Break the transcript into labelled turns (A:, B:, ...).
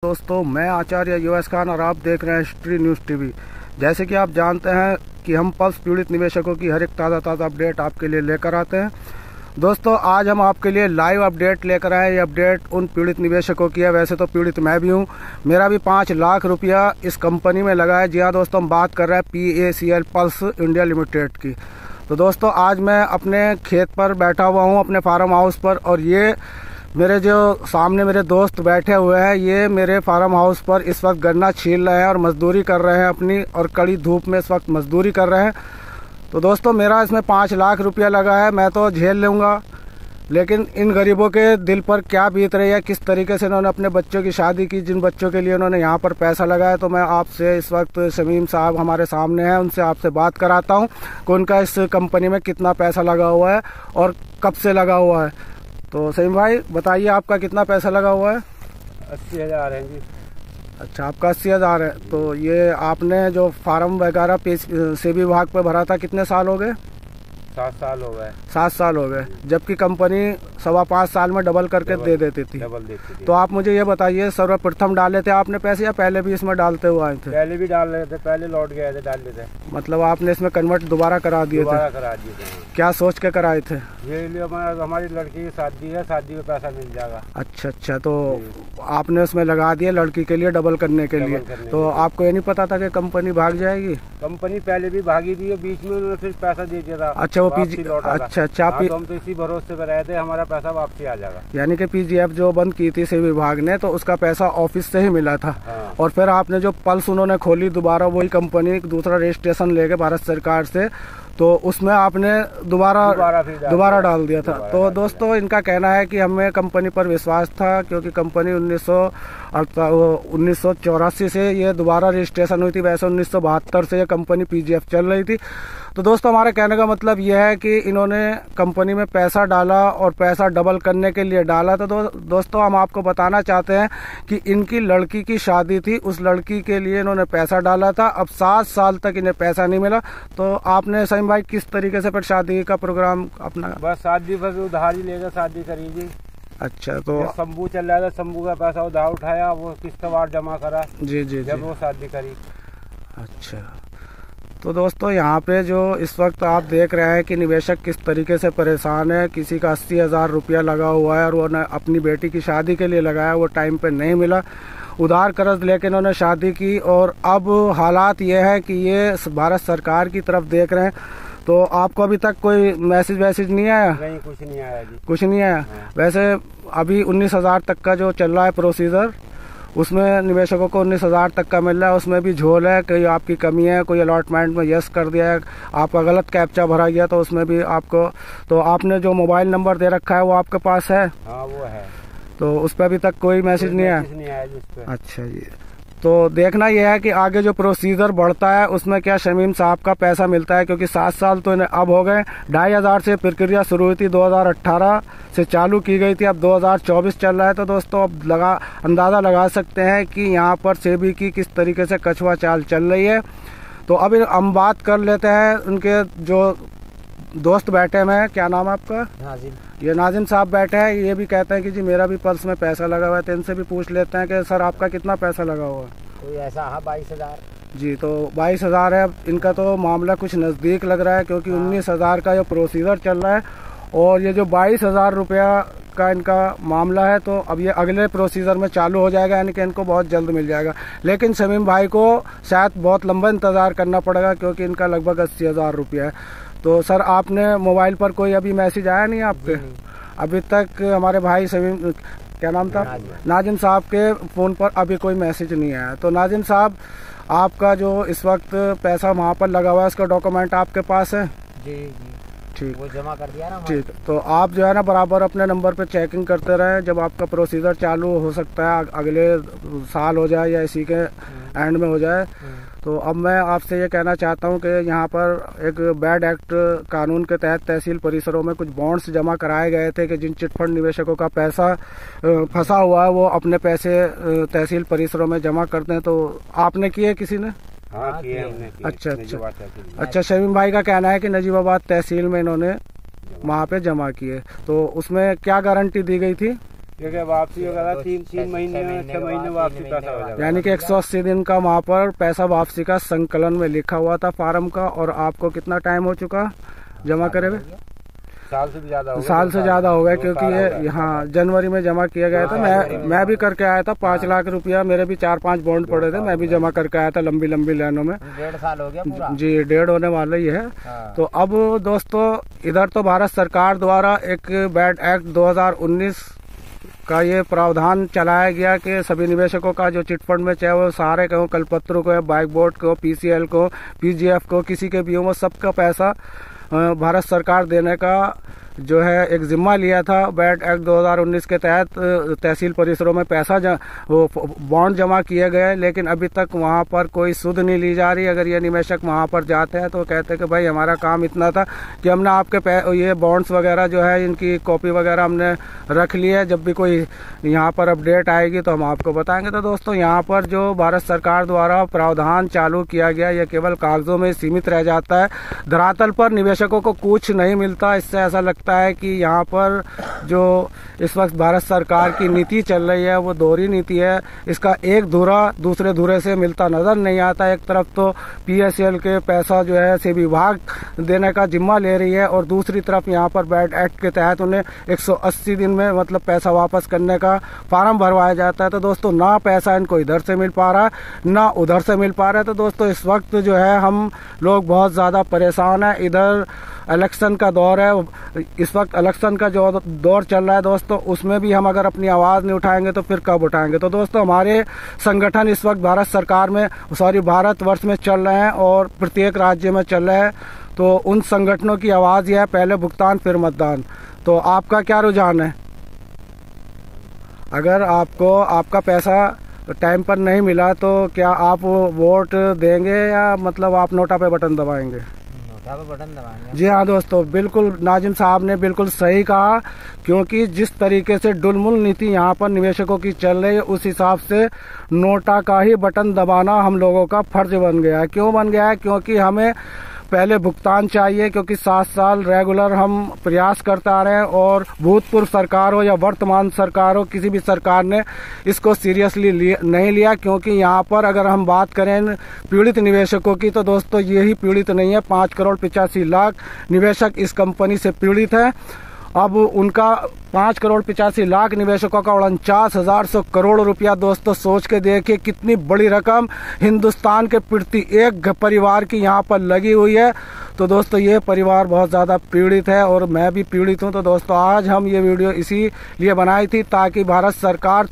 A: दोस्तों, मैं आचार्य यूएस खान और आप देख रहे हैं हिस्ट्री न्यूज़ टीवी। जैसे कि आप जानते हैं कि हम पल्स पीड़ित निवेशकों की हर एक ताज़ा अपडेट आपके लिए लेकर आते हैं। दोस्तों, आज हम आपके लिए लाइव अपडेट लेकर आए। ये अपडेट उन पीड़ित निवेशकों की है। वैसे तो पीड़ित मैं भी हूँ, मेरा भी 5 लाख रुपया इस कंपनी में लगा है। जी हाँ दोस्तों, हम बात कर रहे हैं PACL पल्स इंडिया लिमिटेड की। तो दोस्तों, आज मैं अपने खेत पर बैठा हुआ हूँ, अपने फार्म हाउस पर, और ये मेरे जो सामने मेरे दोस्त बैठे हुए हैं, ये मेरे फार्म हाउस पर इस वक्त गन्ना छील रहे हैं और मजदूरी कर रहे हैं अपनी, और कड़ी धूप में इस वक्त मजदूरी कर रहे हैं। तो दोस्तों, मेरा इसमें 5 लाख रुपया लगा है। मैं तो झेल लूँगा, लेकिन इन गरीबों के दिल पर क्या बीत रही है, किस तरीके से इन्होंने अपने बच्चों की शादी की, जिन बच्चों के लिए उन्होंने यहाँ पर पैसा लगाया। तो मैं आपसे इस वक्त शमीम साहब हमारे सामने हैं, उनसे आपसे बात कराता हूँ कि उनका इस कंपनी में कितना पैसा लगा हुआ है और कब से लगा हुआ है। तो शमीम भाई, बताइए आपका कितना पैसा लगा हुआ है?
B: 80,000 है जी।
A: अच्छा, आपका 80,000 है। तो ये आपने जो फार्म वगैरह सेबी विभाग पे भरा था, कितने साल हो गए?
B: 7 साल हो गए।
A: 7 साल हो गए, जबकि कंपनी 5.25 साल में डबल करके दे देती थी।
B: डबल देती थी।
A: तो आप मुझे ये बताइए, सर्वप्रथम डाले थे आपने पैसे या पहले भी इसमें डालते हुए आए थे?
B: पहले भी डाल रहे थे, पहले लौट गए थे, डाल लेते।
A: मतलब आपने इसमें कन्वर्ट दोबारा करा दिए थे?
B: दोबारा करा दिए थे।
A: क्या सोच के कराए थे?
B: ये लिए हमारी लड़की की शादी है, शादी में पैसा मिल जाएगा।
A: अच्छा, तो आपने उसमें लगा दिया लड़की के लिए डबल करने के लिए। तो आपको ये नहीं पता था कि कंपनी भाग जाएगी?
B: कंपनी पहले भी भागी थी, बीच में उन्होंने फिर पैसा दे दिया था।
A: अच्छा, वो अच्छा,
B: तो हम तो इसी भरोसे पे रहे थे, हमारा पैसा वापसी आ जाएगा।
A: यानी कि PGF जो बंद की थी सेबी विभाग ने, तो उसका पैसा ऑफिस से ही मिला था।
B: हाँ।
A: और फिर आपने जो पल्स उन्होंने खोली दोबारा, वही कंपनी दूसरा रजिस्ट्रेशन लेके भारत सरकार से, तो उसमें आपने दोबारा डाल दिया था। तो दोस्तों, इनका कहना है कि हमें कंपनी पर विश्वास था, क्योंकि कंपनी 1984 से ये दोबारा रजिस्ट्रेशन हुई थी। वैसे 1972 से ये कंपनी PGF चल रही थी। तो दोस्तों, हमारे कहने का मतलब यह है कि इन्होंने कंपनी में पैसा डाला और पैसा डबल करने के लिए डाला। तो दोस्तों, हम आपको बताना चाहते हैं कि इनकी लड़की की शादी थी, उस लड़की के लिए इन्होंने पैसा डाला था। अब 7 साल तक इन्हें पैसा नहीं मिला। तो आपने सही भाई किस तरीके से फिर शादी का प्रोग्राम अपना?
B: बस शादी पर उधार ही लेकर शादी करी जी।
A: अच्छा, तो
B: शंभू चल रहा था, शंभू का पैसा उधार उठाया, वो किस्तवार जमा करा
A: जी,
B: जब वो शादी करी।
A: अच्छा, तो दोस्तों, यहाँ पे जो इस वक्त आप देख रहे हैं कि निवेशक किस तरीके से परेशान है। किसी का 80,000 रुपया लगा हुआ है और वो अपनी बेटी की शादी के लिए लगाया, वो टाइम पे नहीं मिला। उधार कर्ज लेके इन्होंने शादी की, और अब हालात ये है कि ये भारत सरकार की तरफ देख रहे हैं। तो आपको अभी तक कोई मैसेज नहीं आया?
B: नहीं, कुछ नहीं आया जी।
A: कुछ नहीं आया। वैसे अभी 19,000 तक का जो चल रहा है प्रोसीजर, उसमें निवेशकों को 19,000 तक का मिल रहा है। उसमें भी झोल है, कोई आपकी कमी है, कोई अलॉटमेंट में यस कर दिया है, आपका गलत कैप्चा भरा गया, तो उसमें भी आपको, तो आपने जो मोबाइल नंबर दे रखा है वो आपके पास है?
B: हाँ, वो है। तो
A: उस पर अभी तक कोई मैसेज नहीं आया? अच्छा जी। तो देखना यह है कि आगे जो प्रोसीजर बढ़ता है उसमें क्या शमीम साहब का पैसा मिलता है, क्योंकि 7 साल तो इन्हें अब हो गए। 2,500 से प्रक्रिया शुरू हुई थी, 2018 से चालू की गई थी, अब 2024 चल रहा है। तो दोस्तों, अब अंदाज़ा लगा सकते हैं कि यहाँ पर सेबी की किस तरीके से कछुआ चाल चल रही है। तो अब हम बात कर लेते हैं उनके जो दोस्त बैठे हैं। क्या नाम है आपका?
B: नाजिम। ये
A: नाजिम साहब बैठे हैं, ये भी कहते हैं कि जी मेरा भी पल्स में पैसा लगा हुआ है। तो इनसे भी पूछ लेते हैं कि सर, आपका कितना पैसा लगा हुआ है?
B: कोई ऐसा है 22,000
A: जी। तो 22,000 है। इनका तो मामला कुछ नज़दीक लग रहा है, क्योंकि 19,000 का ये प्रोसीजर चल रहा है, और ये जो 22,000 रुपया का इनका मामला है, तो अब ये अगले प्रोसीजर में चालू हो जाएगा, यानी कि इनको बहुत जल्द मिल जाएगा। लेकिन शमीम भाई को शायद बहुत लंबा इंतज़ार करना पड़ेगा, क्योंकि इनका लगभग 80,000 रुपया है। तो सर, आपने मोबाइल पर कोई अभी मैसेज आया नहीं आपके? अभी तक हमारे भाई शमीम, क्या नाम था, नाजिम साहब के फ़ोन पर अभी कोई मैसेज नहीं आया। तो नाजिम साहब, आपका जो इस वक्त पैसा वहाँ पर लगा हुआ है, उसका डॉक्यूमेंट आपके पास है?
B: जी।
A: ठीक,
B: वो जमा कर दिया ना।
A: ठीक। तो आप जो है ना, बराबर अपने नंबर पे चेकिंग करते रहे। जब आपका प्रोसीजर चालू हो सकता है अगले साल हो जाए या इसी के एंड में हो जाए। तो अब मैं आपसे ये कहना चाहता हूँ कि यहाँ पर एक बैड एक्ट कानून के तहत तहसील परिसरों में कुछ बॉन्ड्स जमा कराए गए थे कि जिन चिटफंड निवेशकों का पैसा फंसा हुआ है, वो अपने पैसे तहसील परिसरों में जमा करते हैं। तो आपने किए किसी ने?
B: हाँ, किए हमने।
A: अच्छा, शमीम भाई का कहना है कि नजीबाबाद तहसील में इन्होंने वहाँ पे जमा किए। तो उसमें क्या गारंटी दी गई थी?
B: ये वापसी वगैरह 3 महीने 6 महीने वापसी पैसा हो जाएगा।
A: यानी कि 180 दिन का वहाँ पर पैसा वापसी का संकलन में लिखा हुआ था फार्म का। और आपको कितना टाइम हो चुका जमा करे हुए?
B: साल से भी ज्यादा हो गया।
A: साल से ज्यादा हो गया, क्योंकि ये यहाँ जनवरी में जमा किया गया था। मैं भी करके आया था 5 लाख रुपया। मेरे भी 4-5 बॉन्ड पड़े थे, मैं भी जमा करके आया था लंबी लंबी लाइनों में।
B: 1.5 साल हो गया पूरा।
A: जी 1.5 होने वाला ही है। तो अब दोस्तों इधर तो भारत सरकार द्वारा एक बैड एक्ट 2019 का ये प्रावधान चलाया गया कि सभी निवेशकों का जो चिटफंड में चाहे वो सारे को, कल्पतरू को, बाइक बोर्ड को, पीसीएल को, पीजीएफ को, किसी के भी हो, सबका पैसा भारत सरकार देने का जो है एक जिम्मा लिया था। बैड एक्ट 2019 के तहत तहसील परिसरों में पैसा बॉन्ड जमा किए गए, लेकिन अभी तक वहां पर कोई सुध नहीं ली जा रही। अगर ये निवेशक वहां पर जाते हैं तो कहते हैं कि भाई हमारा काम इतना था कि हमने आपके ये बॉन्ड्स वगैरह जो है इनकी कॉपी वगैरह हमने रख ली है, जब भी कोई यहाँ पर अपडेट आएगी तो हम आपको बताएंगे। तो दोस्तों यहाँ पर जो भारत सरकार द्वारा प्रावधान चालू किया गया ये केवल कागजों में सीमित रह जाता है, धरातल पर निवेशकों को कुछ नहीं मिलता। इससे ऐसा लगता है कि यहाँ पर जो इस वक्त भारत सरकार की नीति चल रही है वो दोहरी नीति है। इसका एक धुरा दूसरे धुरे से मिलता नजर नहीं आता। एक तरफ तो पीएसएल के पैसा जो है से विभाग देने का जिम्मा ले रही है, और दूसरी तरफ यहाँ पर बैड एक्ट के तहत उन्हें 180 दिन में मतलब पैसा वापस करने का फार्म भरवाया जाता है। तो दोस्तों ना पैसा इनको इधर से मिल पा रहा है ना उधर से मिल पा रहा है। तो दोस्तों इस वक्त जो है हम लोग बहुत ज्यादा परेशान है। इधर इलेक्शन का दौर है, इस वक्त इलेक्शन का जो दौर चल रहा है दोस्तों, उसमें भी हम अगर अपनी आवाज नहीं उठाएंगे तो फिर कब उठाएंगे। तो दोस्तों हमारे संगठन इस वक्त भारत सरकार में भारतवर्ष में चल रहे हैं और प्रत्येक राज्य में चल रहे हैं। तो उन संगठनों की आवाज यह है, पहले भुगतान फिर मतदान। तो आपका क्या रुझान है? अगर आपको आपका पैसा टाइम पर नहीं मिला तो क्या आप वोट देंगे या मतलब आप नोटा पे बटन दबाएंगे?
B: बटन दबाएंगे।
A: जी हाँ दोस्तों, बिल्कुल नाजिम साहब ने बिल्कुल सही कहा, क्योंकि जिस तरीके से डुलमुल नीति यहाँ पर निवेशकों की चल रही है उस हिसाब से नोटा का ही बटन दबाना हम लोगों का फर्ज बन गया है। क्यों बन गया है? क्योंकि हमें पहले भुगतान चाहिए, क्योंकि 7 साल रेगुलर हम प्रयास करते आ रहे हैं और भूतपूर्व सरकार हो या वर्तमान सरकार हो, किसी भी सरकार ने इसको सीरियसली नहीं लिया। क्योंकि यहाँ पर अगर हम बात करें पीड़ित निवेशकों की तो दोस्तों यही पीड़ित नहीं है, 5,85,00,000 निवेशक इस कंपनी से पीड़ित है। अब उनका 5,85,00,000 निवेशकों का 49,100 करोड़ रुपया दोस्तों सोच के देखिए कितनी बड़ी रकम हिंदुस्तान के प्रति एक परिवार की यहाँ पर लगी हुई है। तो दोस्तों ये परिवार बहुत ज़्यादा पीड़ित है और मैं भी पीड़ित हूँ। तो दोस्तों आज हम ये वीडियो इसीलिए बनाई थी ताकि भारत सरकार